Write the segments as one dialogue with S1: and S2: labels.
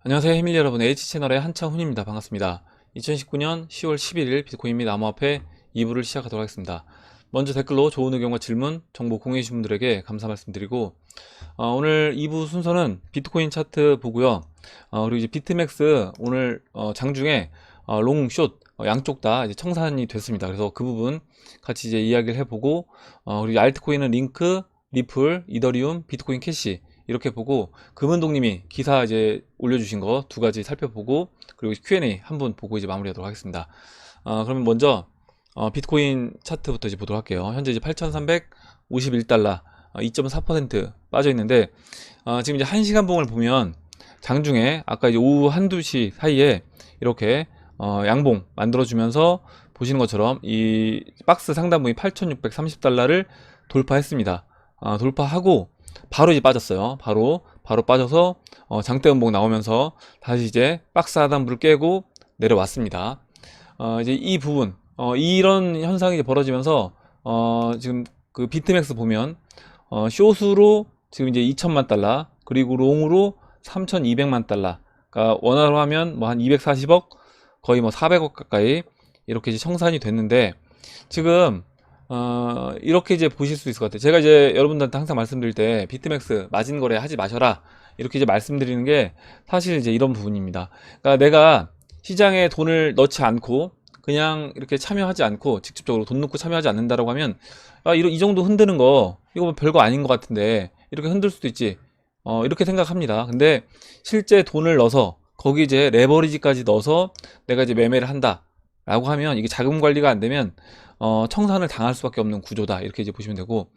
S1: 안녕하세요 해밀 여러분, H채널의 한창훈입니다. 반갑습니다. 2019년 10월 11일 비트코인 및 암호화폐 2부를 시작하도록 하겠습니다. 먼저 댓글로 좋은 의견과 질문, 정보 공유해 주신 분들에게 감사 말씀드리고, 오늘 2부 순서는 비트코인 차트 보고요. 그리고 이제 비트맥스 오늘 장중에 롱, 숏 양쪽 다 이제 청산이 됐습니다. 그래서 그 부분 같이 이제 이야기를 해보고, 그리고 알트코인은 링크, 리플, 이더리움, 비트코인 캐시 이렇게 보고, 금은동님이 기사 이제 올려주신 거 두 가지 살펴보고, 그리고 Q&A 한 분 보고 이제 마무리하도록 하겠습니다. 그러면 먼저 비트코인 차트부터 이제 보도록 할게요. 현재 이제 8,351달러 2.4% 빠져 있는데, 지금 이제 1시간 봉을 보면 장중에 아까 이제 오후 한두 시 사이에 이렇게 양봉 만들어주면서 보시는 것처럼 이 박스 상단부위 8,630달러를 돌파했습니다. 돌파하고 바로 이제 빠졌어요. 바로 빠져서 장대 음봉 나오면서 다시 이제 박스 하단부를 깨고 내려왔습니다. 이제 이 부분, 이런 현상이 이제 벌어지면서 지금 그 비트맥스 보면 숏으로 지금 이제 2천만 달러, 그리고 롱으로 3,200만 달러, 그러니까 원화로 하면 뭐 한 240억, 거의 뭐 400억 가까이 이렇게 이제 청산이 됐는데, 지금 이렇게 이제 보실 수 있을 것 같아요. 제가 이제 여러분들한테 항상 말씀드릴 때 비트맥스 마진 거래 하지 마셔라 이렇게 이제 말씀드리는 게 사실 이제 이런 부분입니다. 그러니까 내가 시장에 돈을 넣지 않고 그냥 이렇게 참여하지 않고 직접적으로 돈 넣고 참여하지 않는다라고 하면, 이 정도 흔드는 거 이거 뭐 별거 아닌 것 같은데 이렇게 흔들 수도 있지, 이렇게 생각합니다. 근데 실제 돈을 넣어서 거기 이제 레버리지까지 넣어서 내가 이제 매매를 한다 라고 하면, 이게 자금 관리가 안 되면 청산을 당할 수밖에 없는 구조다 이렇게 이제 보시면 되고,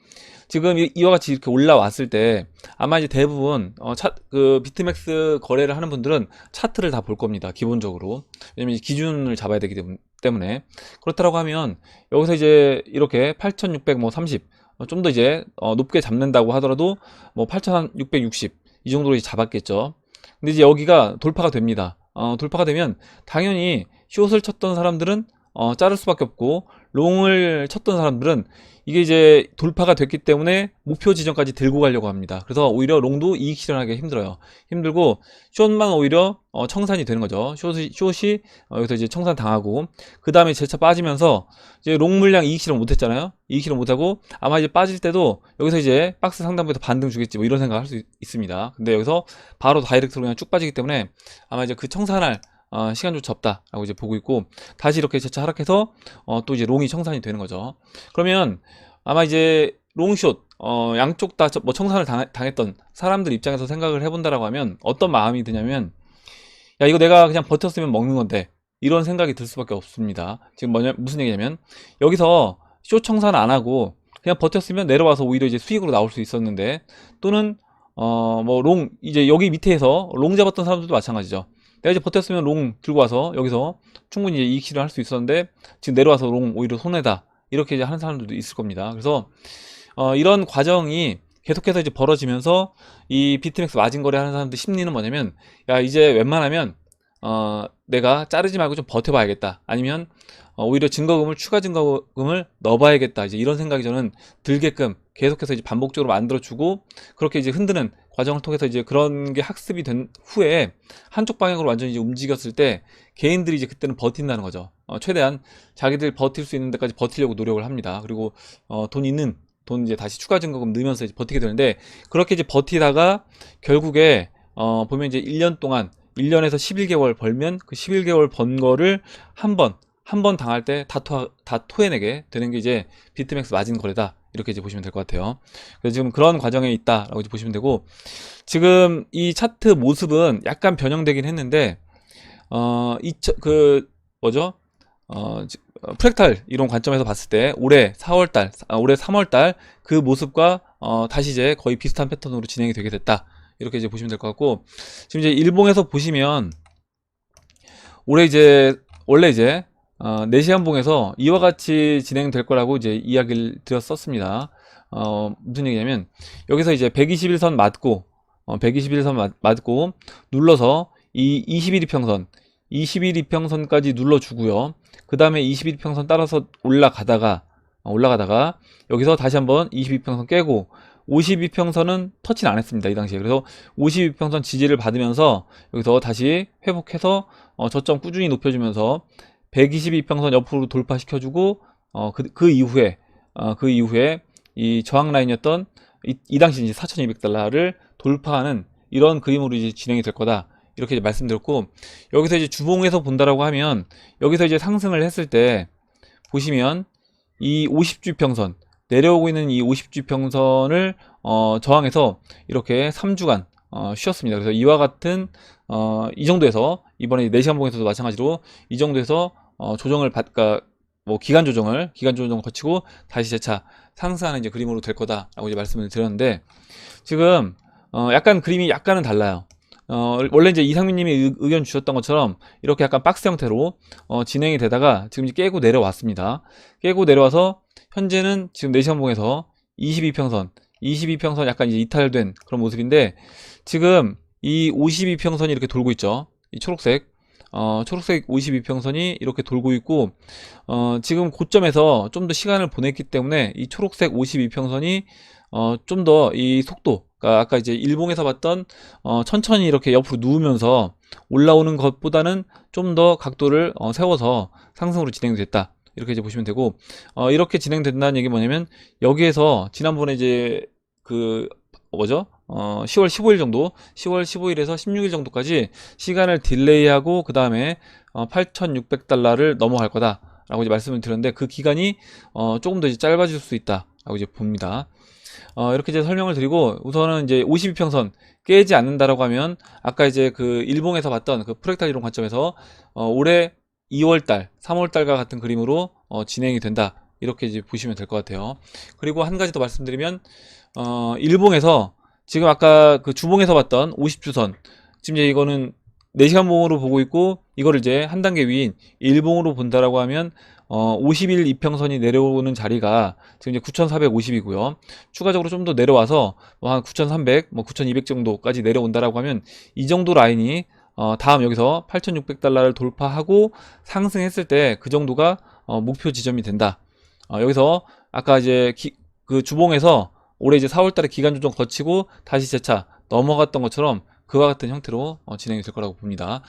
S1: 지금 이와 같이 이렇게 올라왔을 때 아마 이제 대부분 그 비트맥스 거래를 하는 분들은 차트를 다 볼 겁니다, 기본적으로. 왜냐면 이제 기준을 잡아야 되기 때문에. 그렇다고 하면 여기서 이제 이렇게 8,630, 좀 더 이제 높게 잡는다고 하더라도 뭐 8,660 이 정도로 이제 잡았겠죠. 근데 이제 여기가 돌파가 됩니다. 돌파가 되면 당연히 숏을 쳤던 사람들은 자를 수밖에 없고, 롱을 쳤던 사람들은 이게 이제 돌파가 됐기 때문에 목표 지점까지 들고 가려고 합니다. 그래서 오히려 롱도 이익 실현하기 힘들어요. 힘들고 숏만 오히려 청산이 되는 거죠. 숏이 여기서 이제 청산 당하고, 그 다음에 재차 빠지면서 이제 롱 물량 이익 실현 못했잖아요. 이익 실현 못하고 아마 이제 빠질 때도 여기서 이제 박스 상단부에서 반등 주겠지 뭐 이런 생각을 할 수 있습니다. 근데 여기서 바로 다이렉트로 그냥 쭉 빠지기 때문에 아마 이제 그 청산할 시간조차 없다라고 이제 보고 있고, 다시 이렇게 재차 하락해서 또 이제 롱이 청산이 되는 거죠. 그러면 아마 이제 롱숏 양쪽 다 뭐 청산을 당했던 사람들 입장에서 생각을 해본다라고 하면 어떤 마음이 드냐면, 야 이거 내가 그냥 버텼으면 먹는 건데 이런 생각이 들 수밖에 없습니다. 지금 무슨 얘기냐면, 여기서 숏 청산 안 하고 그냥 버텼으면 내려와서 오히려 이제 수익으로 나올 수 있었는데, 또는 뭐 롱 이제 여기 밑에서 롱 잡았던 사람들도 마찬가지죠. 내가 이제 버텼으면 롱 들고 와서 여기서 충분히 이익 실현할 수 있었는데 지금 내려와서 롱 오히려 손해다 이렇게 이제 하는 사람들도 있을 겁니다. 그래서 이런 과정이 계속해서 이제 벌어지면서 이 비트맥스 마진 거래 하는 사람들 심리는 뭐냐면, 야 이제 웬만하면 내가 자르지 말고 좀 버텨봐야겠다, 아니면 오히려 추가 증거금을 넣어봐야겠다, 이제 이런 생각이 저는 들게끔 계속해서 이제 반복적으로 만들어주고, 그렇게 이제 흔드는 과정을 통해서 이제 그런 게 학습이 된 후에 한쪽 방향으로 완전히 이제 움직였을 때 개인들이 이제 그때는 버틴다는 거죠. 최대한 자기들 버틸 수 있는 데까지 버티려고 노력을 합니다. 그리고 돈 이제 다시 추가 증거금 넣으면서 이제 버티게 되는데, 그렇게 이제 버티다가 결국에 보면 이제 1년 동안 1년에서 11개월 벌면 그 11개월 번 거를 한 번 당할 때 다 토해내게 되는 게 이제 비트맥스 마진 거래다 이렇게 이제 보시면 될 것 같아요. 그래서 지금 그런 과정에 있다라고 이제 보시면 되고, 지금 이 차트 모습은 약간 변형되긴 했는데 뭐죠? 프랙탈 이론 관점에서 봤을 때 올해 3월달 그 모습과 다시 이제 거의 비슷한 패턴으로 진행이 되게 됐다 이렇게 이제 보시면 될 것 같고, 지금 이제 일봉에서 보시면 올해 이제 원래 이제 4시간 봉에서 이와 같이 진행될 거라고 이제 이야기를 드렸었습니다. 무슨 얘기냐면, 여기서 이제 121선 맞고 121선 맞고 눌러서 이 21이평선까지 눌러주고요. 그 다음에 21평선 따라서 올라가다가 여기서 다시 한번 22평선 깨고 52평선은 터치는 안 했습니다. 이 당시에. 그래서 52평선 지지를 받으면서 여기서 다시 회복해서 저점 꾸준히 높여주면서 122평선 옆으로 돌파시켜주고 그 이후에 이 저항 라인이었던 이 당시 이제 4,200달러를 돌파하는 이런 그림으로 이제 진행이 될 거다. 이렇게 이제 말씀드렸고, 여기서 이제 주봉에서 본다라고 하면 여기서 이제 상승을 했을 때 보시면 이 50주 평선 내려오고 있는 이 50주 평선을 저항해서 이렇게 3주간 쉬었습니다. 그래서 이와 같은 이 정도에서 이번에 4시간 봉에서도 마찬가지로 이 정도에서 조정을 뭐 기간 조정 거치고 다시 재차 상승하는 이제 그림으로 될 거다라고 이제 말씀을 드렸는데, 지금 약간 그림이 약간은 달라요. 원래 이제 이상민님이 의견 주셨던 것처럼 이렇게 약간 박스 형태로 진행이 되다가 지금 이제 깨고 내려왔습니다. 깨고 내려와서 현재는 지금 4시간 봉에서 22평선 약간 이제 이탈된 그런 모습인데, 지금 이 52평선이 이렇게 돌고 있죠. 이 초록색 52평선이 이렇게 돌고 있고, 지금 고점에서 좀 더 시간을 보냈기 때문에 이 초록색 52평선이 좀 더 이 속도, 그러니까 아까 이제 일봉에서 봤던 천천히 이렇게 옆으로 누우면서 올라오는 것보다는 좀 더 각도를 세워서 상승으로 진행됐다. 이렇게 이제 보시면 되고, 이렇게 진행된다는 얘기 뭐냐면, 여기에서 지난번에 이제 그 뭐죠? 10월 15일 정도, 10월 15일에서 16일 정도까지 시간을 딜레이하고 그 다음에 8,600달러를 넘어갈 거다라고 이제 말씀을 드렸는데, 그 기간이 조금 더 이제 짧아질 수 있다라고 이제 봅니다. 이렇게 이제 설명을 드리고, 우선은 이제 52평선 깨지 않는다라고 하면 아까 이제 그 일봉에서 봤던 그 프랙탈 이론 관점에서 올해 2월달, 3월달과 같은 그림으로 진행이 된다. 이렇게 이제 보시면 될 것 같아요. 그리고 한 가지 더 말씀드리면, 일봉에서 지금 아까 그 주봉에서 봤던 50주선, 지금 이제 이거는 4시간 봉으로 보고 있고, 이거를 이제 한 단계 위인 일봉으로 본다라고 하면 50일 이평선이 내려오는 자리가 지금 이제 9,450이고요. 추가적으로 좀 더 내려와서 뭐 한 9,300, 뭐 9,200 정도까지 내려온다라고 하면 이 정도 라인이 다음 여기서 8,600달러를 돌파하고 상승했을 때 그 정도가 목표 지점이 된다. 여기서 아까 이제 그 주봉에서 올해 이제 4월달에 기간 조정 거치고 다시 재차 넘어갔던 것처럼 그와 같은 형태로 진행이 될 거라고 봅니다.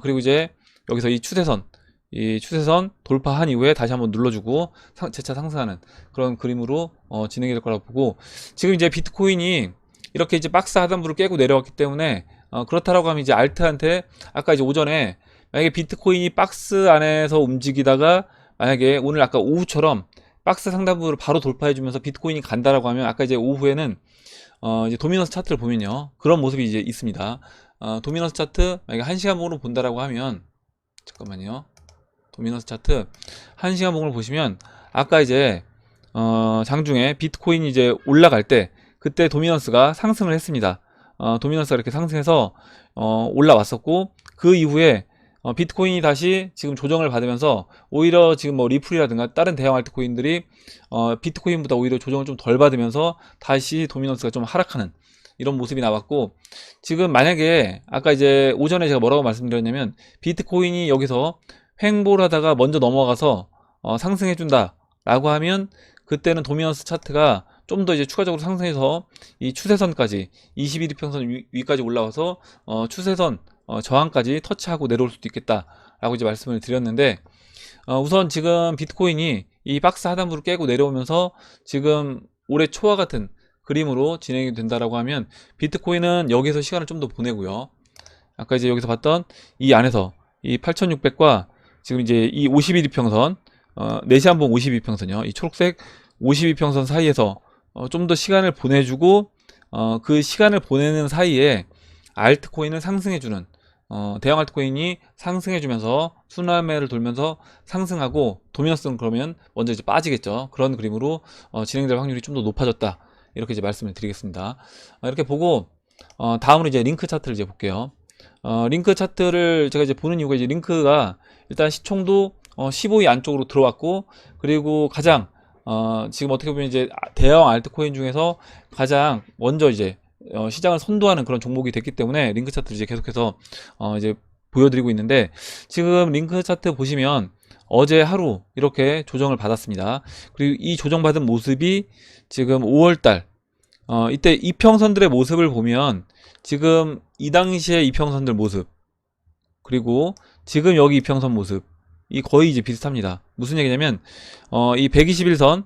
S1: 그리고 이제 여기서 이 추세선 돌파한 이후에 다시 한번 눌러주고 재차 상승하는 그런 그림으로 진행이 될 거라고 보고, 지금 이제 비트코인이 이렇게 이제 박스 하단부를 깨고 내려왔기 때문에 그렇다라고 하면 이제 알트한테 아까 이제 오전에 만약에 비트코인이 박스 안에서 움직이다가 만약에 오늘 아까 오후처럼 박스 상단부를 바로 돌파해주면서 비트코인이 간다라고 하면, 아까 이제 오후에는 이제 도미넌스 차트를 보면요, 그런 모습이 이제 있습니다. 도미넌스 차트 만약에 1시간 봉으로 본다라고 하면, 잠깐만요. 도미넌스 차트 1시간 봉을 보시면 아까 이제 장중에 비트코인이 이제 올라갈 때 그때 도미넌스가 상승을 했습니다. 도미넌스가 이렇게 상승해서 올라왔었고, 그 이후에 비트코인이 다시 지금 조정을 받으면서 오히려 지금 뭐 리플이라든가 다른 대형 알트코인들이 비트코인보다 오히려 조정을 좀 덜 받으면서 다시 도미넌스가 좀 하락하는 이런 모습이 나왔고, 지금 만약에 아까 이제 오전에 제가 뭐라고 말씀드렸냐면, 비트코인이 여기서 횡보를 하다가 먼저 넘어가서 상승해준다 라고 하면, 그때는 도미넌스 차트가 좀 더 이제 추가적으로 상승해서 이 추세선까지 21일 평선 위까지 올라와서 추세선 저항까지 터치하고 내려올 수도 있겠다 라고 이제 말씀을 드렸는데, 우선 지금 비트코인이 이 박스 하단부를 깨고 내려오면서 지금 올해 초와 같은 그림으로 진행이 된다라고 하면, 비트코인은 여기서 시간을 좀 더 보내고요, 아까 이제 여기서 봤던 이 안에서 이 8600과 지금 이제 이 52평선 4시간 봉 52평선이요, 이 초록색 52평선 사이에서 좀 더 시간을 보내주고, 그 시간을 보내는 사이에 알트코인을 상승해주는, 대형 알트코인이 상승해주면서 순환매를 돌면서 상승하고, 도미넌스는 그러면 먼저 이제 빠지겠죠. 그런 그림으로 진행될 확률이 좀 더 높아졌다. 이렇게 이제 말씀을 드리겠습니다. 이렇게 보고 다음으로 이제 링크 차트를 이제 볼게요. 링크 차트를 제가 이제 보는 이유가, 이제 링크가 일단 시총도 15위 안쪽으로 들어왔고, 그리고 가장 지금 어떻게 보면 이제 대형 알트코인 중에서 가장 먼저 이제 시장을 선도하는 그런 종목이 됐기 때문에 링크 차트를 이제 계속해서 이제 보여드리고 있는데, 지금 링크 차트 보시면 어제 하루 이렇게 조정을 받았습니다. 그리고 이 조정받은 모습이 지금 5월달 이때 이평선들의 모습을 보면 지금 이 당시에 이평선들 모습, 그리고 지금 여기 이평선 모습, 이 거의 이제 비슷합니다. 무슨 얘기냐면 이 121선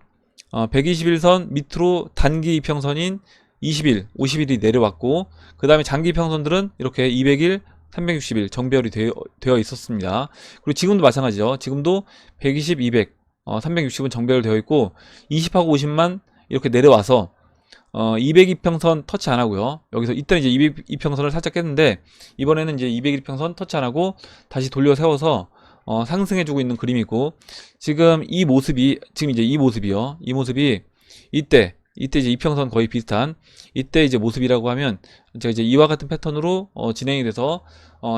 S1: 121선 밑으로 단기 이평선인 20일, 50일이 내려왔고, 그 다음에 장기 이평선들은 이렇게 200일, 360일 정배열이 되어 있었습니다. 그리고 지금도 마찬가지죠. 지금도 120, 200, 360은 정배열되어 있고, 20하고 50만 이렇게 내려와서 200이평선 터치 안 하고요. 여기서 이때는 이제 200이평선을 살짝 깼는데, 이번에는 이제 200이평선 터치 안 하고 다시 돌려 세워서 상승해주고 있는 그림이고, 지금 이 모습이, 지금 이제 이 모습이요. 이 모습이 이때 이제 이평선 거의 비슷한 이때 이제 모습이라고 하면, 제가 이제 이와 같은 패턴으로 진행이 돼서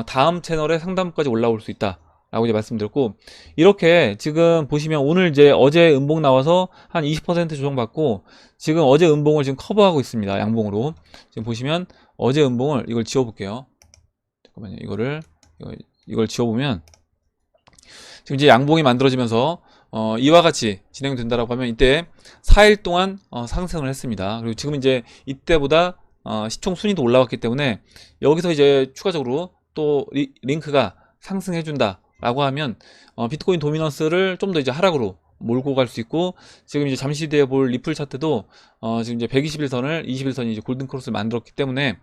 S1: 다음 채널의 상단부까지 올라올 수 있다 라고 이제 말씀드렸고, 이렇게 지금 보시면 오늘 이제 어제 음봉 나와서 한 20% 조정받고, 지금 어제 음봉을 지금 커버하고 있습니다. 양봉으로. 지금 보시면 어제 음봉을, 이걸 지워 볼게요. 잠깐만요. 이걸 지워보면 지금 이제 양봉이 만들어지면서 이와 같이 진행된다라고 하면, 이때 4일 동안 상승을 했습니다. 그리고 지금 이제 이때보다 시총 순위도 올라왔기 때문에, 여기서 이제 추가적으로 또 링크가 상승해준다 라고 하면 비트코인 도미넌스를 좀 더 이제 하락으로 몰고 갈 수 있고, 지금 이제 잠시 뒤에 볼 리플 차트도 지금 이제 121선을 21선이 이제 골든 크로스를 만들었기 때문에,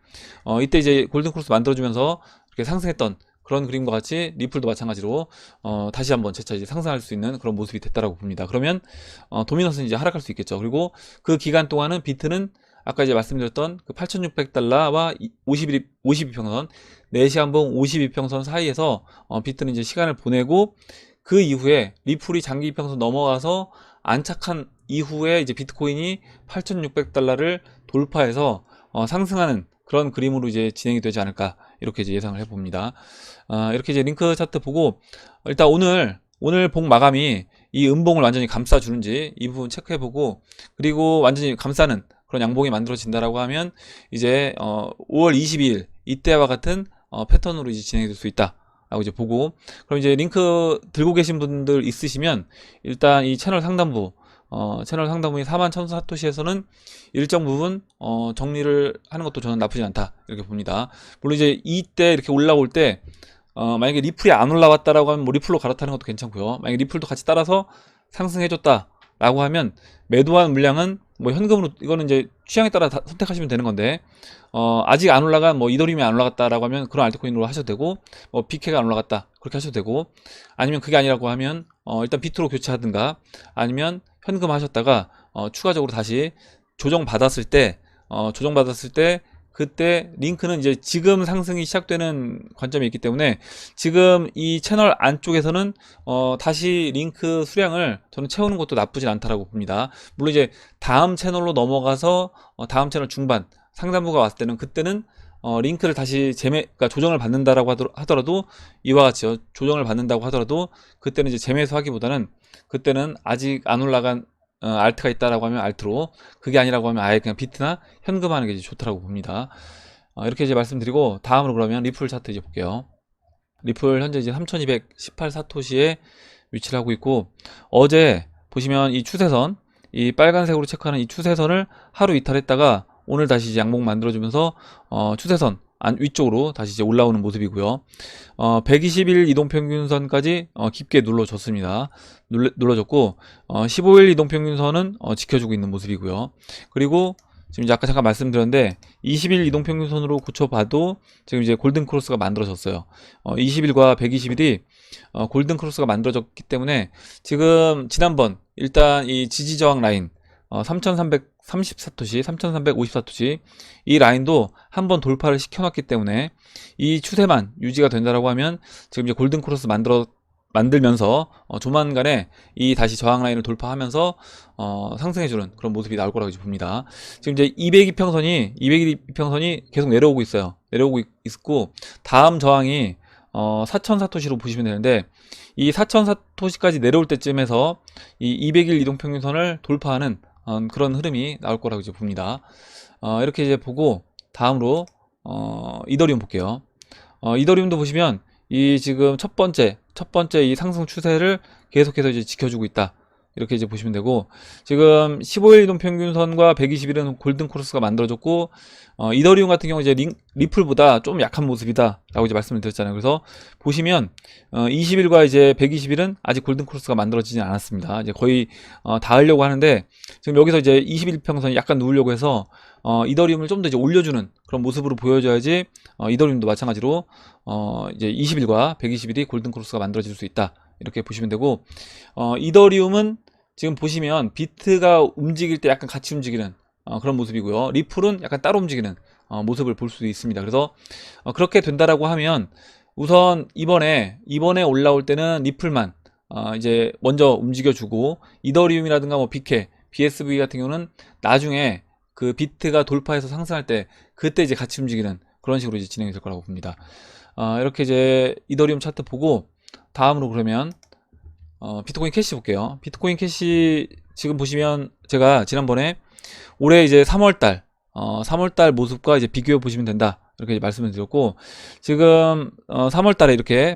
S1: 이때 이제 골든 크로스 만들어주면서 이렇게 상승했던 그런 그림과 같이 리플도 마찬가지로 다시 한번 재차 이제 상승할 수 있는 그런 모습이 됐다라고 봅니다. 그러면 도미넌스는 이제 하락할 수 있겠죠. 그리고 그 기간 동안은 비트는 아까 이제 말씀드렸던 그 8,600달러와 52평선 4시간봉 52평선 사이에서 비트는 이제 시간을 보내고, 그 이후에 리플이 장기 이평선 넘어가서 안착한 이후에 이제 비트코인이 8,600달러를 돌파해서 상승하는 그런 그림으로 이제 진행이 되지 않을까, 이렇게 이제 예상을 해봅니다. 이렇게 이제 링크 차트 보고, 일단 오늘 봉 마감이 이 음봉을 완전히 감싸주는지 이 부분 체크해보고, 그리고 완전히 감싸는 그런 양봉이 만들어진다라고 하면 이제 5월 22일 이때와 같은 패턴으로 이제 진행이 될 수 있다 라고 이제 보고, 그럼 이제 링크 들고 계신 분들 있으시면 일단 이 채널 상단부 채널 상단부인 41,000사토시에서는 일정 부분 정리를 하는 것도 저는 나쁘지 않다 이렇게 봅니다. 물론 이제 이때 이렇게 올라올 때 만약에 리플이 안 올라왔다라고 하면 뭐 리플로 갈아타는 것도 괜찮고요. 만약에 리플도 같이 따라서 상승해줬다 라고 하면 매도한 물량은 뭐 현금으로, 이거는 이제 취향에 따라 선택하시면 되는 건데, 아직 안 올라간 뭐 이더리움이 안 올라갔다라고 하면 그런 알트코인으로 하셔도 되고, 뭐 BK가 안 올라갔다 그렇게 하셔도 되고, 아니면 그게 아니라고 하면 일단 비트로 교체하든가, 아니면 현금 하셨다가 추가적으로 다시 조정받았을 때 그때 링크는 이제 지금 상승이 시작되는 관점이 있기 때문에, 지금 이 채널 안쪽에서는 다시 링크 수량을 저는 채우는 것도 나쁘진 않다라고 봅니다. 물론 이제 다음 채널로 넘어가서 다음 채널 중반 상단부가 왔을 때는, 그때는 링크를 다시 그러니까 조정을 받는다라고 하더라도, 이와 같이요, 조정을 받는다고 하더라도 그때는 이제 재매수 하기보다는, 그때는 아직 안 올라간 알트가 있다라고 하면 알트로, 그게 아니라고 하면 아예 그냥 비트나 현금 하는 게 이제 좋다라고 봅니다. 이렇게 이제 말씀드리고, 다음으로 그러면 리플 차트 이제 볼게요. 리플 현재 이제 3218 사토시에 위치를 하고 있고, 어제 보시면 이 추세선, 이 빨간색으로 체크하는 이 추세선을 하루 이탈했다가 오늘 다시 이제 양봉 만들어주면서 추세선 위쪽으로 다시 이제 올라오는 모습이고요. 120일 이동평균선까지 깊게 눌러줬습니다. 눌러줬고, 15일 이동평균선은 지켜주고 있는 모습이고요. 그리고 지금 이제 아까 잠깐 말씀드렸는데, 20일 이동평균선으로 고쳐봐도 지금 이제 골든크로스가 만들어졌어요. 20일과 120일이 골든크로스가 만들어졌기 때문에, 지금 지난번 일단 이 지지저항 라인 3330사토시, 3350사토시 이 라인도 한번 돌파를 시켜놨기 때문에, 이 추세만 유지가 된다라고 하면 지금 이제 골든 크로스 만들면서 조만간에 이 다시 저항 라인을 돌파하면서 상승해주는 그런 모습이 나올 거라고 봅니다. 지금 이제 202평선이 계속 내려오고 있어요. 내려오고 있고, 다음 저항이 4000사토시로 보시면 되는데, 이 4000사토시까지 내려올 때쯤에서 이 200일 이동평균선을 돌파하는 그런 흐름이 나올 거라고 이제 봅니다. 이렇게 이제 보고, 다음으로 이더리움 볼게요. 이더리움도 보시면 이 지금 첫 번째 이 상승 추세를 계속해서 이제 지켜주고 있다. 이렇게 이제 보시면 되고, 지금 15일 이동 평균선과 120일은 골든 코러스가 만들어졌고, 이더리움 같은 경우 이제 리플보다 좀 약한 모습이다 라고 이제 말씀을 드렸잖아요. 그래서 보시면 20일과 이제 120일은 아직 골든 코러스가 만들어지진 않았습니다. 이제 거의 닿으려고 하는데, 지금 여기서 이제 21평선이 약간 누우려고 해서 이더리움을 좀 더 이제 올려주는 그런 모습으로 보여줘야지 이더리움도 마찬가지로 이제 20일과 120일이 골든 크로스가 만들어질 수 있다, 이렇게 보시면 되고, 이더리움은 지금 보시면 비트가 움직일 때 약간 같이 움직이는 그런 모습이고요. 리플은 약간 따로 움직이는 모습을 볼 수 있습니다. 그래서 그렇게 된다라고 하면 우선 이번에 올라올 때는 리플만 이제 먼저 움직여주고, 이더리움이라든가 뭐 BK, BSV 같은 경우는 나중에 그 비트가 돌파해서 상승할 때 그때 이제 같이 움직이는 그런 식으로 이제 진행이 될 거라고 봅니다. 이렇게 이제 이더리움 차트 보고, 다음으로 그러면 비트코인 캐시 볼게요. 비트코인 캐시 지금 보시면 제가 지난번에 올해 이제 3월달 3월달 모습과 이제 비교해 보시면 된다, 이렇게 말씀을 드렸고, 지금 3월달에 이렇게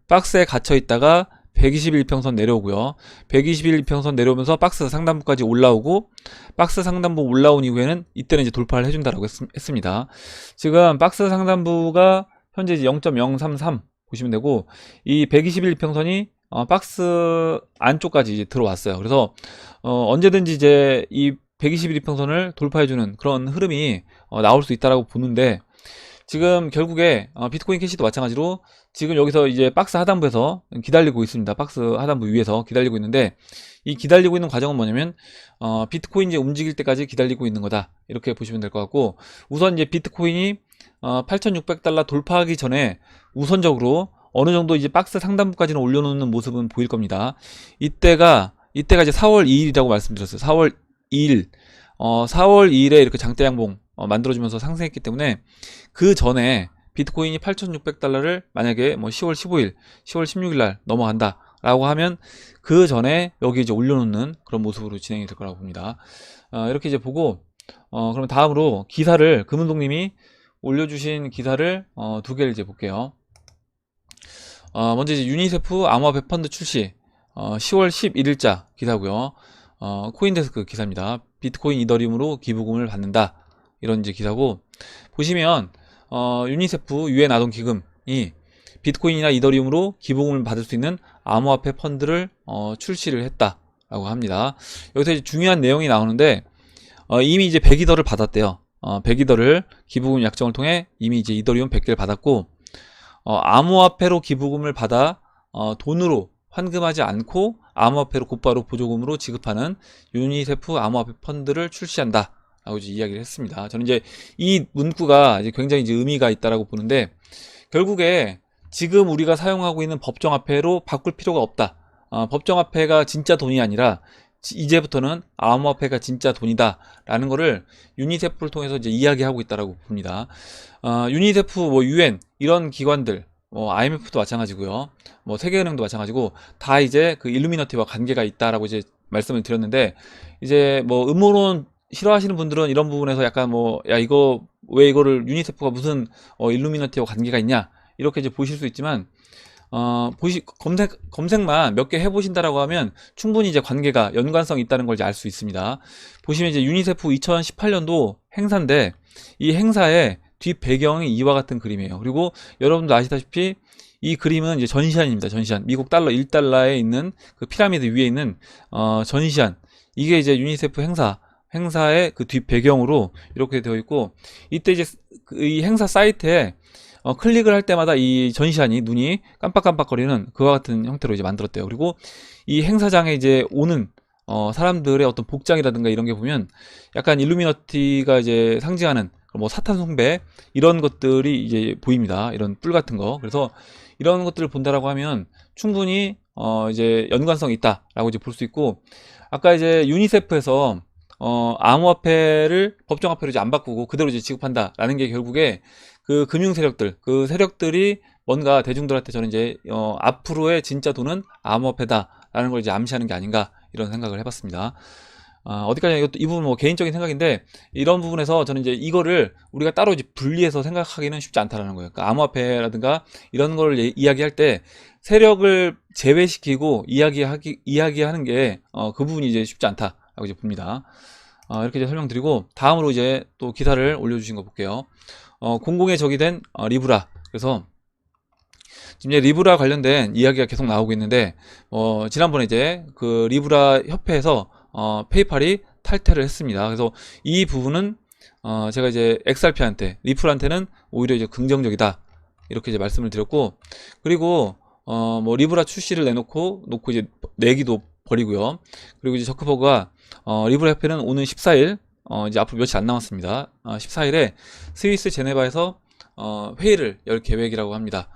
S1: 박스에 갇혀 있다가 121평선 내려오고요. 121평선 내려오면서 박스 상단부까지 올라오고, 박스 상단부 올라온 이후에는 이때는 이제 돌파를 해준다라고 했습니다. 지금 박스 상단부가 현재 이제 0.033 보시면 되고, 이 121평선이 박스 안쪽까지 이제 들어왔어요. 그래서 언제든지 이제 이 121평선을 돌파해주는 그런 흐름이 나올 수 있다라고 보는데, 지금 결국에 비트코인 캐시도 마찬가지로 지금 여기서 이제 박스 하단부에서 기다리고 있습니다. 박스 하단부 위에서 기다리고 있는데, 이 기다리고 있는 과정은 뭐냐면 비트코인 이제 움직일 때까지 기다리고 있는 거다, 이렇게 보시면 될 것 같고, 우선 이제 비트코인이 8,600달러 돌파하기 전에 우선적으로 어느 정도 이제 박스 상단부까지는 올려놓는 모습은 보일 겁니다. 이때가 이제 4월 2일이라고 말씀드렸어요. 4월 2일 4월 2일에 이렇게 장대 양봉 만들어주면서 상승했기 때문에, 그 전에 비트코인이 8,600달러를 만약에 뭐 10월 15일, 10월 16일 날 넘어간다 라고 하면 그 전에 여기 이제 올려놓는 그런 모습으로 진행이 될 거라고 봅니다. 이렇게 이제 보고, 그러면 다음으로 기사를, 금은동님이 올려주신 기사를 두 개를 이제 볼게요. 먼저 이제 유니세프 암호화폐 펀드 출시 10월 11일자 기사고요. 코인데스크 기사입니다. 비트코인 이더리움으로 기부금을 받는다, 이런 이제 기사고, 보시면 유니세프 유엔 아동 기금이 비트코인이나 이더리움으로 기부금을 받을 수 있는 암호화폐 펀드를 출시를 했다라고 합니다. 여기서 이제 중요한 내용이 나오는데, 이미 이제 100이더를 받았대요. 100이더를 기부금 약정을 통해 이미 이제 이더리움 100개를 받았고, 암호화폐로 기부금을 받아 돈으로 환금하지 않고 암호화폐로 곧바로 보조금으로 지급하는 유니세프 암호화폐 펀드를 출시한다 라고 이제 이야기를 했습니다. 저는 이제 이 문구가 이제 굉장히 이제 의미가 있다라고 보는데, 결국에 지금 우리가 사용하고 있는 법정화폐로 바꿀 필요가 없다. 법정화폐가 진짜 돈이 아니라 이제부터는 암호화폐가 진짜 돈이다 라는 거를 유니세프를 통해서 이제 이야기하고 있다라고 봅니다. 유니세프, 뭐 UN 이런 기관들, 뭐 IMF도 마찬가지고요, 뭐 세계은행도 마찬가지고, 다 이제 그 일루미너티와 관계가 있다라고 이제 말씀을 드렸는데, 이제 뭐 음모론 싫어하시는 분들은 이런 부분에서 약간 뭐, 야 이거 왜 이거를 유니세프가 무슨 일루미너티와 관계가 있냐, 이렇게 이제 보실 수 있지만, 검색만 몇 개 해보신다라고 하면 충분히 이제 관계가, 연관성이 있다는 걸 이제 알 수 있습니다. 보시면 이제 유니세프 2018년도 행사인데, 이 행사의 뒷 배경이 이와 같은 그림이에요. 그리고 여러분도 아시다시피 이 그림은 이제 전시안입니다. 전시안. 미국 달러 1달러에 있는 그 피라미드 위에 있는 전시안. 이게 이제 유니세프 행사의 그 뒷 배경으로 이렇게 되어 있고, 이때 이제 이 행사 사이트에 클릭을 할 때마다 이 전시안이 눈이 깜빡깜빡거리는 그와 같은 형태로 이제 만들었대요. 그리고 이 행사장에 이제 오는 사람들의 어떤 복장이라든가 이런 게 보면 약간 일루미너티가 이제 상징하는 뭐 사탄 숭배 이런 것들이 이제 보입니다. 이런 뿔 같은 거. 그래서 이런 것들을 본다라고 하면 충분히 이제 연관성이 있다라고 이제 볼 수 있고, 아까 이제 유니세프에서 암호화폐를 법정화폐로 이제 안 바꾸고 그대로 이제 지급한다라는 게 결국에 그 금융 세력들, 그 세력들이 뭔가 대중들한테 저는 이제 앞으로의 진짜 돈은 암호화폐다라는 걸 이제 암시하는 게 아닌가, 이런 생각을 해봤습니다. 어디까지 이것도 이 부분 뭐 개인적인 생각인데, 이런 부분에서 저는 이제 이거를 우리가 따로 이제 분리해서 생각하기는 쉽지 않다라는 거예요. 그러니까 암호화폐라든가 이런 걸 이야기할 때 세력을 제외시키고 이야기하는 게 그 부분이 이제 쉽지 않다라고 이제 봅니다. 이렇게 이제 설명드리고, 다음으로 이제 또 기사를 올려주신 거 볼게요. 공공의 적이 된 리브라. 그래서 지금 이제 리브라 관련된 이야기가 계속 나오고 있는데, 지난번에 이제 그 리브라 협회에서 페이팔이 탈퇴를 했습니다. 그래서 이 부분은 제가 이제 XRP한테, 리플한테는 오히려 이제 긍정적이다, 이렇게 이제 말씀을 드렸고, 그리고 뭐 리브라 출시를 놓고 이제 내기도 버리고요. 그리고 이제 저크버그가 리브라 협회는 오는 14일, 이제 앞으로 며칠 안 남았습니다. 14일에 스위스 제네바에서 회의를 열 계획이라고 합니다.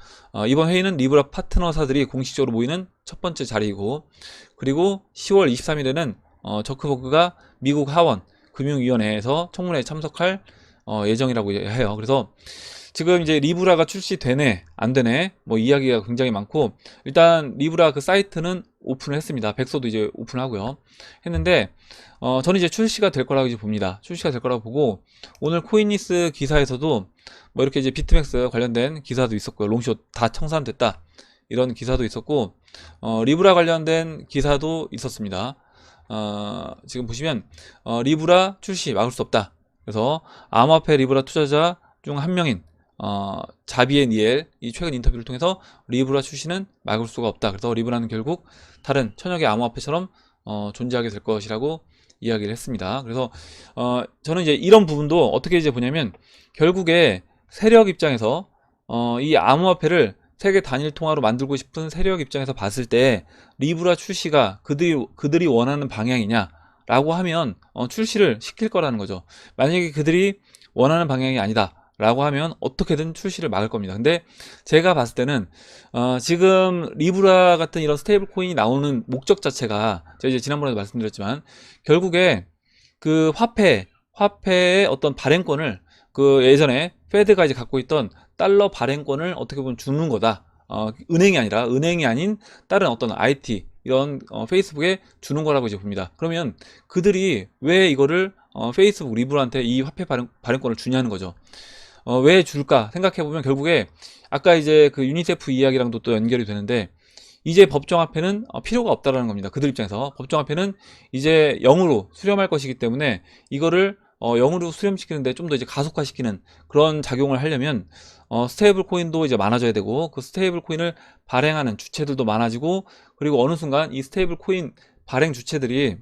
S1: 이번 회의는 리브라 파트너사들이 공식적으로 모이는 첫 번째 자리이고, 그리고 10월 23일에는 저크버그가 미국 하원 금융위원회에서 청문회에 참석할 예정이라고 해요. 그래서 지금 이제 리브라가 출시되네 안 되네 뭐 이야기가 굉장히 많고, 일단 리브라 그 사이트는 오픈을 했습니다. 백서도 이제 오픈하고요 했는데, 저는 이제 출시가 될 거라고 이제 봅니다. 출시가 될 거라고 보고, 오늘 코인리스 기사에서도 뭐 이렇게 이제 비트맥스 관련된 기사도 있었고요. 롱숏 다 청산됐다, 이런 기사도 있었고, 리브라 관련된 기사도 있었습니다. 지금 보시면 리브라 출시 막을 수 없다. 그래서 암호화폐 리브라 투자자 중 한 명인 자비의 니엘, 이 최근 인터뷰를 통해서 리브라 출시는 막을 수가 없다. 그래서 리브라는 결국 다른 천여개 암호화폐처럼 존재하게 될 것이라고 이야기를 했습니다. 그래서 저는 이제 이런 부분도 어떻게 이제 보냐면, 결국에 세력 입장에서 이 암호화폐를 세계 단일 통화로 만들고 싶은 세력 입장에서 봤을 때 리브라 출시가 그들이 원하는 방향이냐라고 하면 출시를 시킬 거라는 거죠. 만약에 그들이 원하는 방향이 아니다 라고 하면 어떻게든 출시를 막을 겁니다. 근데 제가 봤을 때는 지금 리브라 같은 이런 스테이블 코인이 나오는 목적 자체가, 제가 이제 지난번에도 말씀드렸지만, 결국에 그 화폐의 어떤 발행권을, 그 예전에 페드가 이제 갖고 있던 달러 발행권을 어떻게 보면 주는 거다. 은행이 아닌 다른 어떤 IT, 이런 페이스북에 주는 거라고 이제 봅니다. 그러면 그들이 왜 이거를 페이스북 리브라한테 이 화폐 발행권을 주냐는 거죠. 왜 줄까 생각해보면, 결국에 아까 이제 그 유니세프 이야기랑도 또 연결이 되는데, 이제 법정화폐는 필요가 없다라는 겁니다. 그들 입장에서 법정화폐는 이제 0으로 수렴할 것이기 때문에, 이거를 0으로 수렴시키는데 좀 더 이제 가속화시키는 그런 작용을 하려면 스테이블 코인도 이제 많아져야 되고, 그 스테이블 코인을 발행하는 주체들도 많아지고, 그리고 어느 순간 이 스테이블 코인 발행 주체들이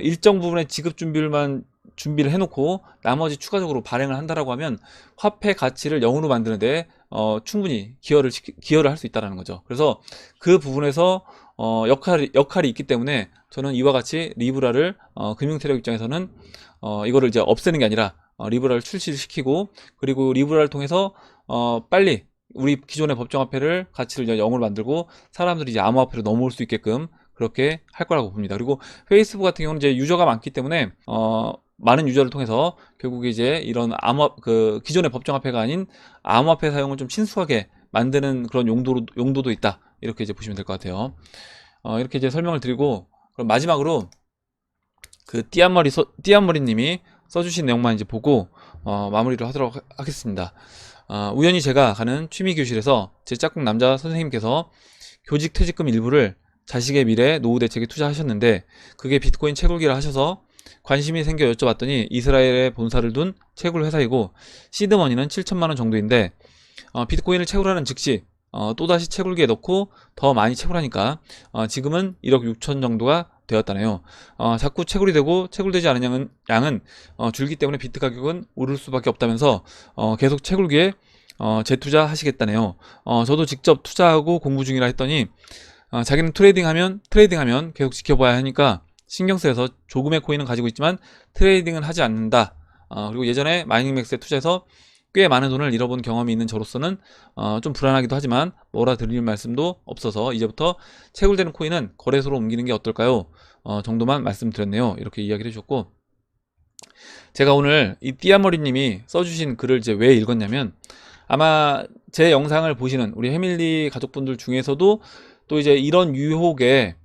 S1: 일정 부분의 지급 준비를 해놓고 나머지 추가적으로 발행을 한다라고 하면 화폐 가치를 0으로 만드는데 충분히 기여를 할 수 있다는 거죠. 그래서 그 부분에서 역할이 있기 때문에, 저는 이와 같이 리브라를 금융세력 입장에서는 이거를 이제 없애는 게 아니라 리브라를 출시를 시키고, 그리고 리브라를 통해서 빨리 우리 기존의 법정화폐를 가치를 이제 0으로 만들고 사람들이 이제 암호화폐로 넘어올 수 있게끔 그렇게 할 거라고 봅니다. 그리고 페이스북 같은 경우는 이제 유저가 많기 때문에 많은 유저를 통해서 결국에 이제 이런 기존의 법정화폐가 아닌 암호화폐 사용을 좀 친숙하게 만드는 그런 용도도 있다, 이렇게 이제 보시면 될 것 같아요. 이렇게 이제 설명을 드리고, 그럼 마지막으로 그 띠안머리 님이 써주신 내용만 이제 보고 마무리를 하도록 하겠습니다. 우연히 제가 가는 취미 교실에서 제 짝꿍 남자 선생님께서 교직 퇴직금 일부를 자식의 미래 노후 대책에 투자하셨는데, 그게 비트코인 채굴기라 하셔서 관심이 생겨 여쭤봤더니 이스라엘에 본사를 둔 채굴 회사이고, 시드머니는 7천만원 정도인데 비트코인을 채굴하는 즉시 또다시 채굴기에 넣고 더 많이 채굴하니까 지금은 1억 6천 정도가 되었다네요. 자꾸 채굴이 되고 채굴되지 않은 양은 줄기 때문에 비트 가격은 오를 수밖에 없다면서 계속 채굴기에 재투자하시겠다네요. 저도 직접 투자하고 공부 중이라 했더니 자기는 트레이딩하면 계속 지켜봐야 하니까 신경 쓰여서 조금의 코인은 가지고 있지만 트레이딩은 하지 않는다. 그리고 예전에 마이닝맥스에 투자해서 꽤 많은 돈을 잃어본 경험이 있는 저로서는 좀 불안하기도 하지만 뭐라 드릴 말씀도 없어서 이제부터 채굴되는 코인은 거래소로 옮기는 게 어떨까요? 정도만 말씀드렸네요. 이렇게 이야기를 해주셨고, 제가 오늘 이 띠아머리님이 써주신 글을 이제 왜 읽었냐면, 아마 제 영상을 보시는 우리 해밀리 가족분들 중에서도 또 이제 이런 유혹에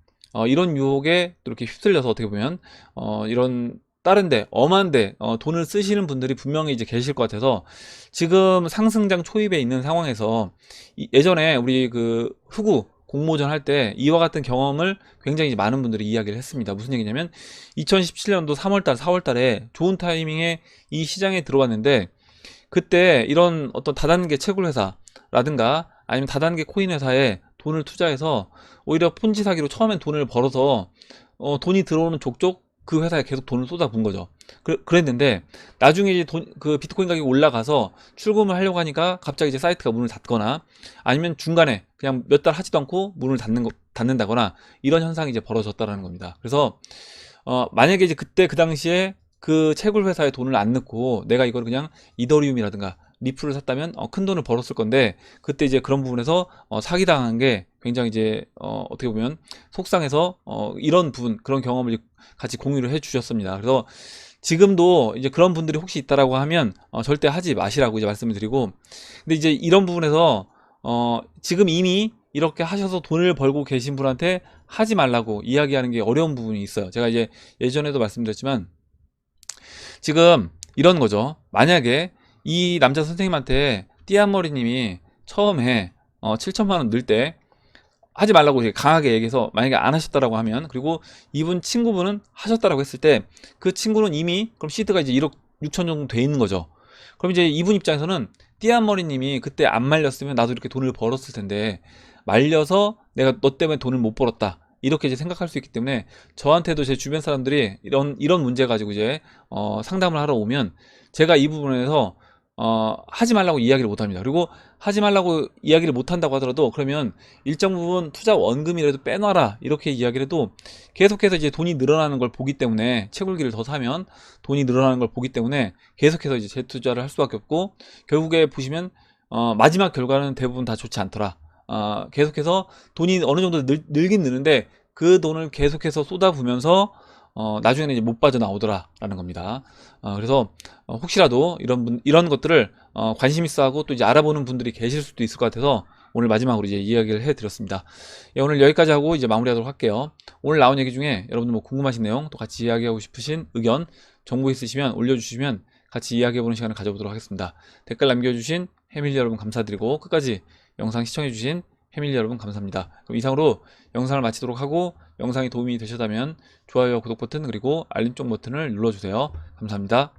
S1: 이런 유혹에 또 이렇게 휩쓸려서 어떻게 보면 이런 다른데 엄한데 돈을 쓰시는 분들이 분명히 이제 계실 것 같아서 지금 상승장 초입에 있는 상황에서 예전에 우리 그 흑우 공모전 할 때 이와 같은 경험을 굉장히 이제 많은 분들이 이야기를 했습니다. 무슨 얘기냐면 2017년도 3월달, 4월달에 좋은 타이밍에 이 시장에 들어왔는데 그때 이런 어떤 다단계 채굴 회사라든가 아니면 다단계 코인 회사에 돈을 투자해서 오히려 폰지 사기로 처음엔 돈을 벌어서 돈이 들어오는 족족 그 회사에 계속 돈을 쏟아부은 거죠. 그랬는데 나중에 이제 그 비트코인 가격이 올라가서 출금을 하려고 하니까 갑자기 이제 사이트가 문을 닫거나 아니면 중간에 그냥 몇 달 하지도 않고 문을 닫는다거나 이런 현상이 이제 벌어졌다라는 겁니다. 그래서 만약에 이제 그때 그 당시에 그 채굴 회사에 돈을 안 넣고 내가 이걸 그냥 이더리움이라든가 리플을 샀다면 큰 돈을 벌었을 건데 그때 이제 그런 부분에서 사기당한 게 굉장히 이제 어떻게 보면 속상해서 이런 부분 그런 경험을 같이 공유를 해 주셨습니다. 그래서 지금도 이제 그런 분들이 혹시 있다라고 하면 절대 하지 마시라고 이제 말씀을 드리고 근데 이제 이런 부분에서 지금 이미 이렇게 하셔서 돈을 벌고 계신 분한테 하지 말라고 이야기하는 게 어려운 부분이 있어요. 제가 이제 예전에도 말씀드렸지만 지금 이런 거죠. 만약에 이 남자 선생님한테 띠아머리님이 처음에 7천만 원 넣을 때 하지 말라고 이렇게 강하게 얘기해서 만약에 안 하셨다라고 하면 그리고 이분 친구분은 하셨다라고 했을 때 그 친구는 이미 그럼 시드가 이제 1억 6천 정도 돼 있는 거죠. 그럼 이제 이분 입장에서는 띠아머리님이 그때 안 말렸으면 나도 이렇게 돈을 벌었을 텐데 말려서 내가 너 때문에 돈을 못 벌었다. 이렇게 이제 생각할 수 있기 때문에 저한테도 제 주변 사람들이 이런 문제 가지고 이제 상담을 하러 오면 제가 이 부분에서 하지 말라고 이야기를 못 합니다. 그리고 하지 말라고 이야기를 못 한다고 하더라도 그러면 일정 부분 투자 원금이라도 빼놔라 이렇게 이야기를 해도 계속해서 이제 돈이 늘어나는 걸 보기 때문에 채굴기를 더 사면 돈이 늘어나는 걸 보기 때문에 계속해서 이제 재투자를 할 수밖에 없고 결국에 보시면 마지막 결과는 대부분 다 좋지 않더라. 계속해서 돈이 어느 정도 늘긴 느는데 그 돈을 계속해서 쏟아부으면서 나중에는 이제 못 빠져나오더라라는 겁니다. 그래서 혹시라도 이런 것들을 관심 있어 하고 또 이제 알아보는 분들이 계실 수도 있을 것 같아서 오늘 마지막으로 이제 이야기를 해드렸습니다. 예, 오늘 여기까지 하고 이제 마무리하도록 할게요. 오늘 나온 얘기 중에 여러분들 뭐 궁금하신 내용 또 같이 이야기하고 싶으신 의견, 정보 있으시면 올려주시면 같이 이야기해보는 시간을 가져보도록 하겠습니다. 댓글 남겨주신 해밀리 여러분 감사드리고 끝까지 영상 시청해주신 해밀리 여러분 감사합니다. 그럼 이상으로 영상을 마치도록 하고 영상이 도움이 되셨다면 좋아요와 구독 버튼 그리고 알림종 버튼을 눌러주세요. 감사합니다.